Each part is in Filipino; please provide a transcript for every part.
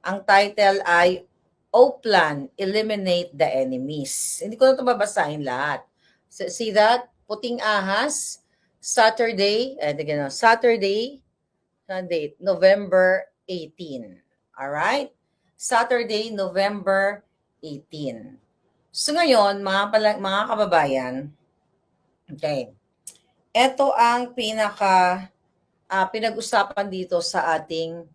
Ang title ay O-Plan, Eliminate the Enemies. Hindi ko na ito babasahin lahat. See that? Puting Ahas, Saturday, Saturday, date, November 18. Alright? Saturday, November 18. So ngayon, mga kababayan, okay, ito ang pinag-usapan dito sa ating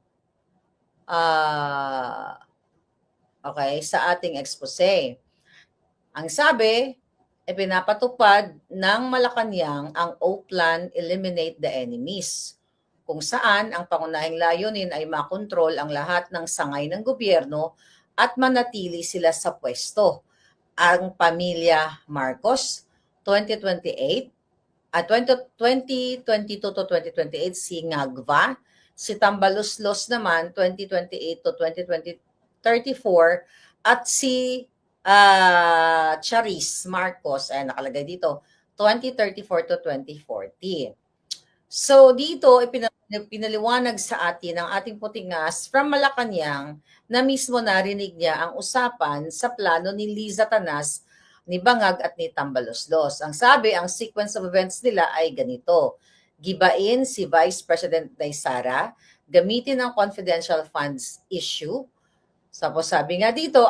sa ating expose. Ang sabi, pinapatupad ng Malacanang ang O-Plan, Eliminate the Enemies, kung saan ang pangunahing layunin ay makontrol ang lahat ng sangay ng gobyerno at manatili sila sa pwesto. Ang pamilya Marcos, 2028, at 2022 to 2028 si Ngagva, si Tambaluslos naman 2028 to 2034, at si Charis Marcos, ay nakalagay dito, 2034 to 2040. So dito, pinaliwanag sa atin ng ating putingas from Malacanang na mismo narinig niya ang usapan sa plano ni Liza Tanas, ni Bangag at ni Tambaluslos. Ang sabi, ang sequence of events nila ay ganito. Gibain si Vice President Daysara, gamitin ang confidential funds issue. Tapos sabi nga dito,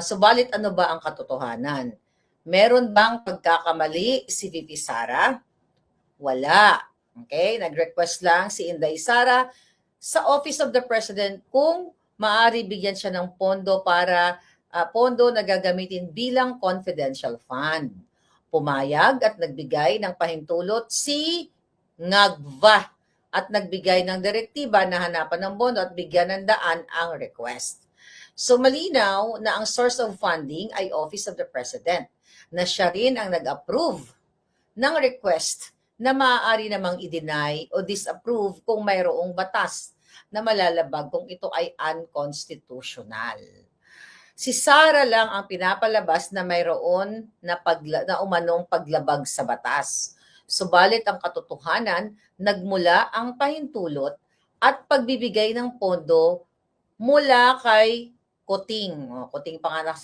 subalit ano ba ang katotohanan? Meron bang pagkakamali si VP Sara? Wala. Okay? Nag-request lang si Inday Sara sa Office of the President kung maaari bigyan siya ng pondo para pondo na gagamitin bilang confidential fund. Pumayag at nagbigay ng pahintulot si Ngagva at nagbigay ng direktiba na hanapan ng bondo at bigyan ng daan ang request. So malinaw na ang source of funding ay Office of the President, na siya rin ang nag-approve ng request na maaari namang i-deny o disapprove kung mayroong batas na malalabag kung ito ay unconstitutional. Si Sara lang ang pinapalabas na mayroon na umanong paglabag sa batas. Subalit ang katotohanan, nagmula ang pahintulot at pagbibigay ng pondo mula kay Kuting. Kuting panganak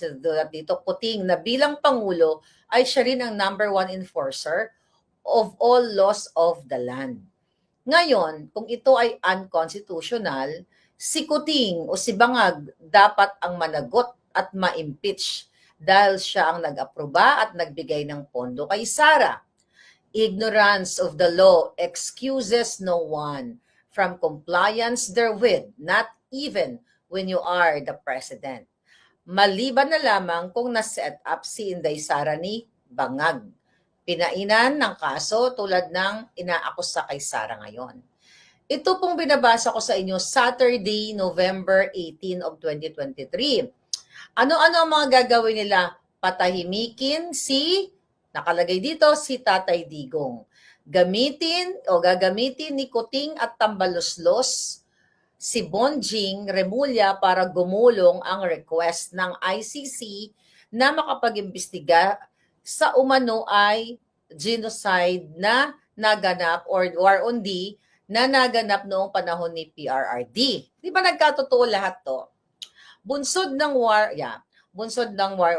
dito, Kuting, na bilang Pangulo ay siya rin ang number 1 enforcer of all laws of the land. Ngayon, kung ito ay unconstitutional, si Kuting o si Bangag dapat ang managot at ma-impeach dahil siya ang nag-aproba at nagbigay ng pondo kay Sara. Ignorance of the law excuses no one from compliance therewith, not even when you are the president. Maliban na lamang kung na-set up si Inday Sara ni Bangag. Pinainan ng kaso tulad ng inaakusa kay Sara ngayon. Ito pong binabasa ko sa inyo Saturday, November 18 of 2023. Ano-ano ang mga gagawin nila? Patahimikin nakalagay dito, si Tatay Digong. Gagamitin ni Kuting at Tambaluslos si Bonjing Remulla para gumulong ang request ng ICC na makapag-imbestiga sa umano ay genocide na naganap or war on D na naganap noong panahon ni PRRD. Di ba nagkatotoo lahat to? Bunsod ng war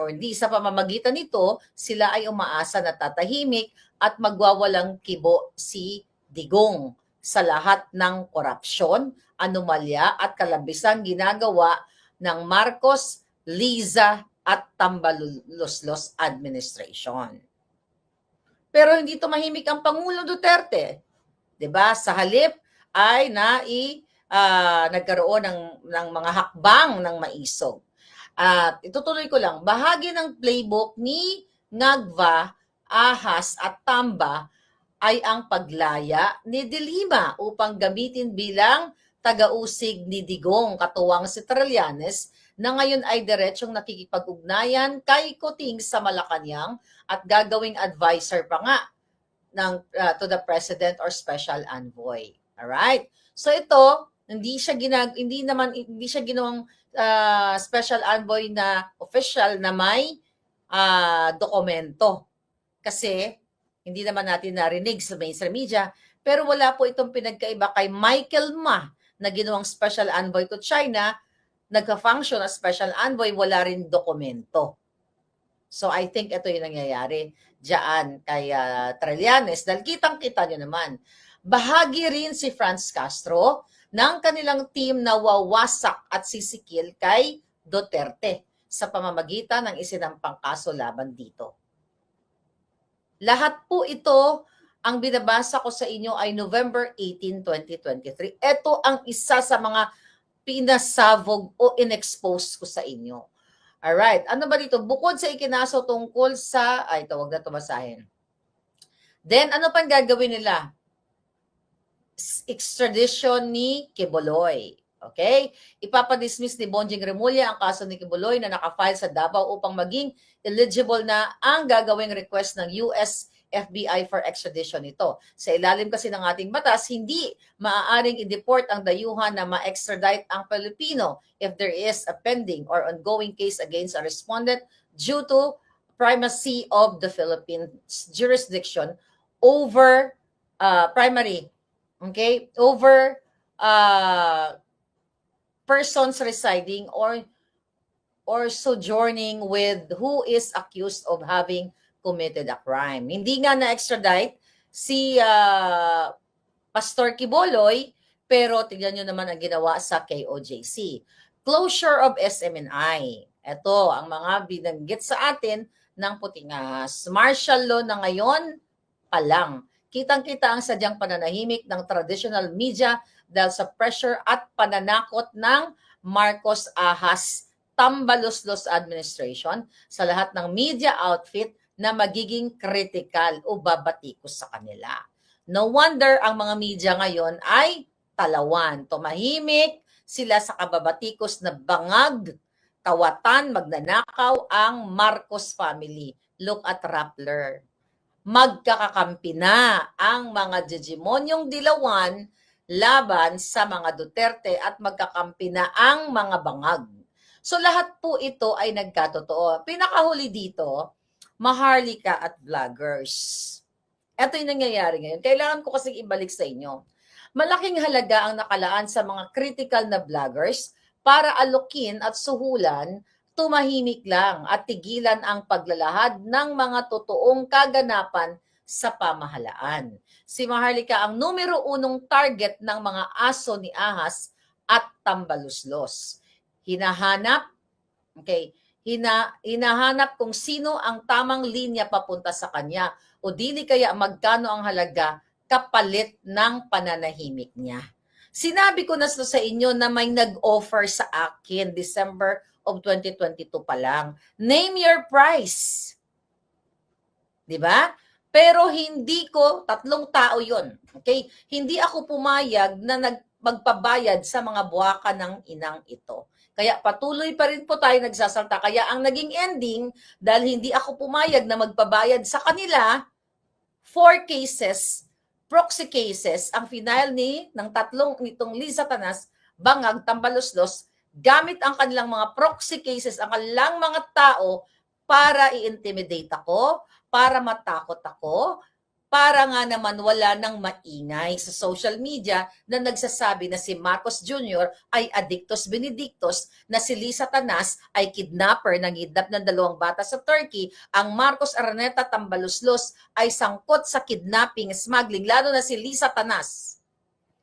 on D. Sa pamamagitan nito, sila ay umaasa na tatahimik at magwawalang kibo si Digong sa lahat ng korupsyon, anomalya at kalabisang ginagawa ng Marcos, Liza at Tambaluslos administration. Pero hindi tumahimik ang Pangulo Duterte. 'Di ba? Sa halip ay nagkaroon ng mga hakbang ng maisog. At itutuloy ko lang, bahagi ng playbook ni Ngagva, Ahas at Tamba ay ang paglaya ni De Lima upang gamitin bilang taga-usig ni Digong, katuwang si Trillanes, na ngayon ay diretsong nakikipag-ugnayan kay Kuting sa Malacanang at gagawing advisor pa nga to the President or Special Envoy. Alright? So ito, hindi siya ginawang Special Envoy na official na may dokumento. Kasi hindi naman natin narinig sa mainstream media, pero wala po itong pinagkaiba kay Michael Ma na ginawang special envoy to China, nagka-function as special envoy, wala rin dokumento. So I think ito yung nangyayari diyan kay Trillanes dahil kitang-kita nyo naman. Bahagi rin si Franz Castro ng kanilang team na wawasak at sisikil kay Duterte sa pamamagitan ng isinampang kaso laban dito. Lahat po ito, ang binabasa ko sa inyo ay November 18, 2023. Ito ang isa sa mga pinasabog o inexpose ko sa inyo. Alright, ano ba dito? Bukod sa ikinaso tungkol sa, ito, wag na tumasahin. Then, ano pang gagawin nila? Extradition ni Quiboloy. Okay? Ipapadismiss ni Bonjing Remulla ang kaso ni Quiboloy na nakafile sa Davao upang maging eligible na ang gagawing request ng US FBI for extradition nito. Sa ilalim kasi ng ating batas, hindi maaaring i-deport ang dayuhan na ma-extradite ang Pilipino if there is a pending or ongoing case against a respondent due to primacy of the Philippines jurisdiction over over persons residing or sojourning with who is accused of having committed a crime. Hindi nga na-extradite si Pastor Quiboloy, pero tignan nyo naman ang ginawa sa KOJC. Closure of SMNI. Ito ang mga binanggit sa atin ng Puting Ahas. Martial law na ngayon pa lang. Kitang-kita ang sadyang pananahimik ng traditional media dahil sa pressure at pananakot ng Marcos Ahas Tambaluslos administration sa lahat ng media outfit na magiging critical o babatikos sa kanila. No wonder ang mga media ngayon ay talawan. Tumahimik sila sa kababatikos na bangag, kawatan, magnanakaw ang Marcos family. Look at Rappler. Magkakakampi na ang mga Digimonyong Dilawan laban sa mga Duterte at magkakampi na ang mga bangag. So lahat po ito ay nagkatotoo. Pinakahuli dito, Maharlika at vloggers. Ito yung nangyayari ngayon. Kailangan ko kasi ibalik sa inyo. Malaking halaga ang nakalaan sa mga critical na vloggers para alokin at suhulan, tumahimik lang at tigilan ang paglalahad ng mga totoong kaganapan sa pamahalaan. Si Maharlika ang numero 1 target ng mga aso ni Ahas at Tambaluslos. Hinahanap kung sino ang tamang linya papunta sa kanya o dili kaya magkano ang halaga kapalit ng pananahimik niya. Sinabi ko na sa inyo na may nag-offer sa akin December of 2022 pa lang. Name your price. 'Di ba? Pero hindi ko, 3 tao 'yon. Okay? Hindi ako pumayag na magpabayad sa mga buwaka ng inang ito. Kaya patuloy pa rin po tayo nagsasalta. Kaya ang naging ending, dahil hindi ako pumayag na magpabayad sa kanila, 4 cases, proxy cases, ang final ng 3 nitong Liza Tanas, Bangag, Tambaluslos, gamit ang kanilang mga proxy cases, ang kanilang mga tao para i-intimidate ako, para matakot ako, para nga naman wala nang maingay sa social media na nagsasabi na si Marcos Jr. ay addictus benedictus, na si Liza Tanas ay kidnapper, nangidnap ng 2 bata sa Turkey, ang Marcos Araneta Tambaluslos ay sangkot sa kidnapping, smuggling, lalo na si Liza Tanas.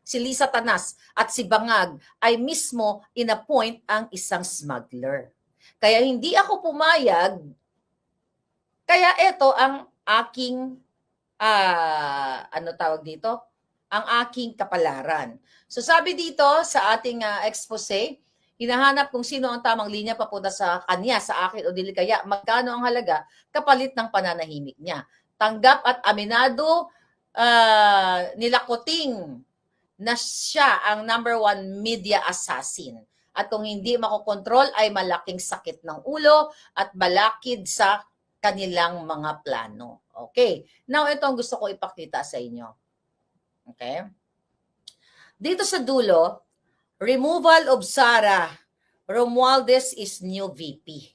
Si Liza Tanas at si Bangag ay mismo inappoint ang isang smuggler. Kaya hindi ako pumayag, kaya ito ang aking ang aking kapalaran. So sabi dito sa ating expose, hinahanap kung sino ang tamang linya papunta sa kanya, sa akin o dili kaya magkano ang halaga kapalit ng pananahimik niya. Tanggap at aminado nila Kuting na siya ang number 1 media assassin. At kung hindi makokontrol ay malaking sakit ng ulo at balakid sa kanilang mga plano. Okay. Now, ito ang gusto ko ipakita sa inyo. Okay. Dito sa dulo, removal of Sara Romualdez is new VP.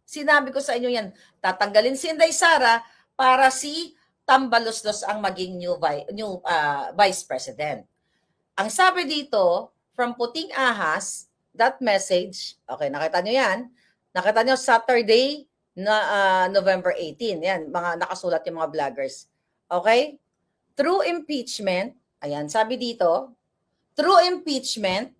Sinabi ko sa inyo yan, tatanggalin si Inday Sara para si Tambaluslos ang maging new Vice President. Ang sabi dito, from Puting Ahas, that message, okay, nakita nyo yan, nakita nyo Saturday na November 18, yan, mga nakasulat yung mga vloggers. Okay? Through impeachment, ayan, sabi dito, through impeachment,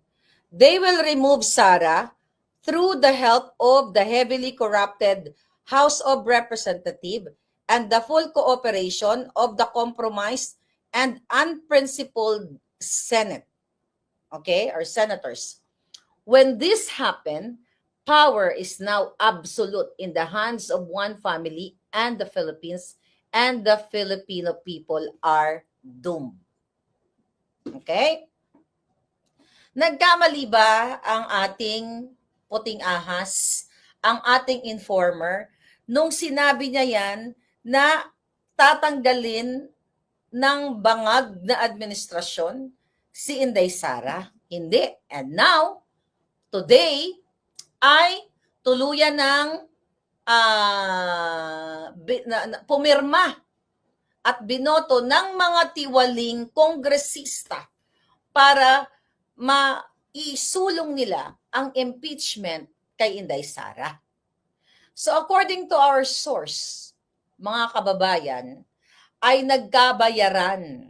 they will remove Sara through the help of the heavily corrupted House of Representatives and the full cooperation of the compromised and unprincipled Senate. Okay? Or senators. When this happened, power is now absolute in the hands of one family and the Philippines, and the Filipino people are doomed. Okay? Nagkamali ba ang ating Puting Ahas, ang ating informer, nung sinabi niya yan na tatanggalin ng bangag na administrasyon si Inday Sara? Hindi. And now, today, ay tuluyan ng pumirma at binoto ng mga tiwaling kongresista para maisulong nila ang impeachment kay Inday Sara. So according to our source, mga kababayan, ay nagkabayaran,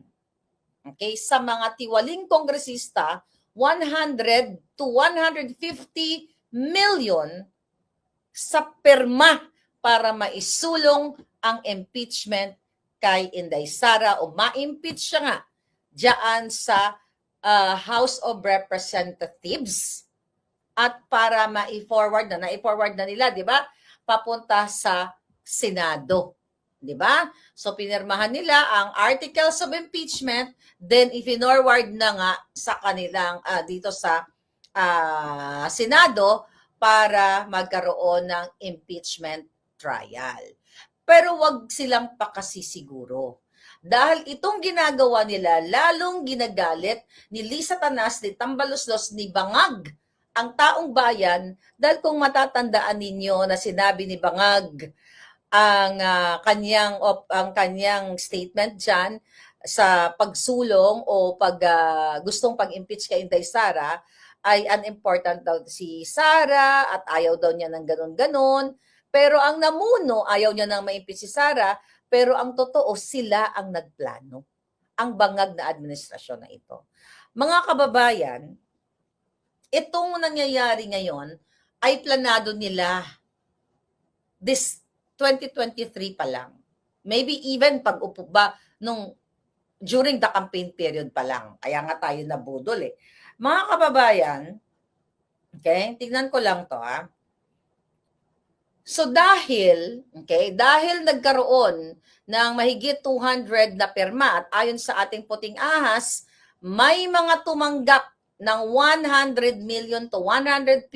okay, sa mga tiwaling kongresista 100 to 150 million sa perma para maisulong ang impeachment kay Inday Sara o ma-impeach siya nga diyan sa House of Representatives at para na-forward na nila, di ba? Papunta sa Senado. Di ba? So pinirmahan nila ang articles of impeachment, then ifinorward na nga sa kanilang dito sa Senado para magkaroon ng impeachment trial. Pero wag silang pakasisiguro. Dahil itong ginagawa nila, lalong ginagalit ni Lisa Tanas, ni Tambaloslos, ni Bangag ang taong bayan, dahil kung matatandaan ninyo na sinabi ni Bangag ang kanyang statement diyan sa pagsulong o gustong pag-impeach kay Inday Sara, ay unimportant daw si Sara at ayaw daw niya ng ganon-ganon. Pero ang namuno, ayaw niya nang ma-impeach si Sara, pero ang totoo, sila ang nagplano. Ang bangag na administrasyon na ito. Mga kababayan, itong nangyayari ngayon ay planado nila this 2023 pa lang. Maybe even pag-upo ba during the campaign period pa lang. Kaya nga tayo nabudol eh. Mga kababayan, okay, tignan ko lang to ha. So dahil nagkaroon ng mahigit 200 na perma at ayon sa ating Puting Ahas, may mga tumanggap ng 100 million to 150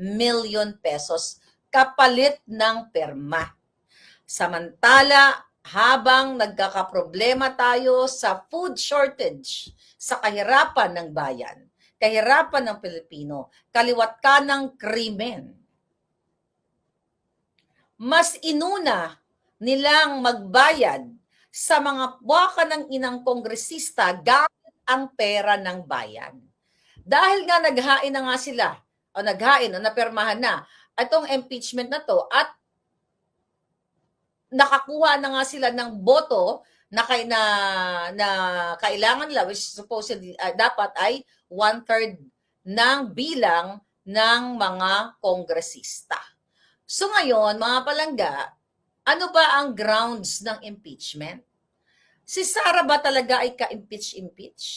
million pesos kapalit ng perma. Samantala, habang nagkakaproblema tayo sa food shortage, sa kahirapan ng bayan, kahirapan ng Pilipino, kaliwat ka ng krimen, mas inuna nilang magbayad sa mga buwaka ng inang kongresista gamit ang pera ng bayan. Dahil nga naghain na nga sila, o napermahan na, itong impeachment na to at nakakuha na nga sila ng boto na kailangan nila, which supposedly dapat ay 1/3 ng bilang ng mga kongresista. So ngayon, mga palangga, ano ba ang grounds ng impeachment? Si Sara ba talaga ay ka-impeach?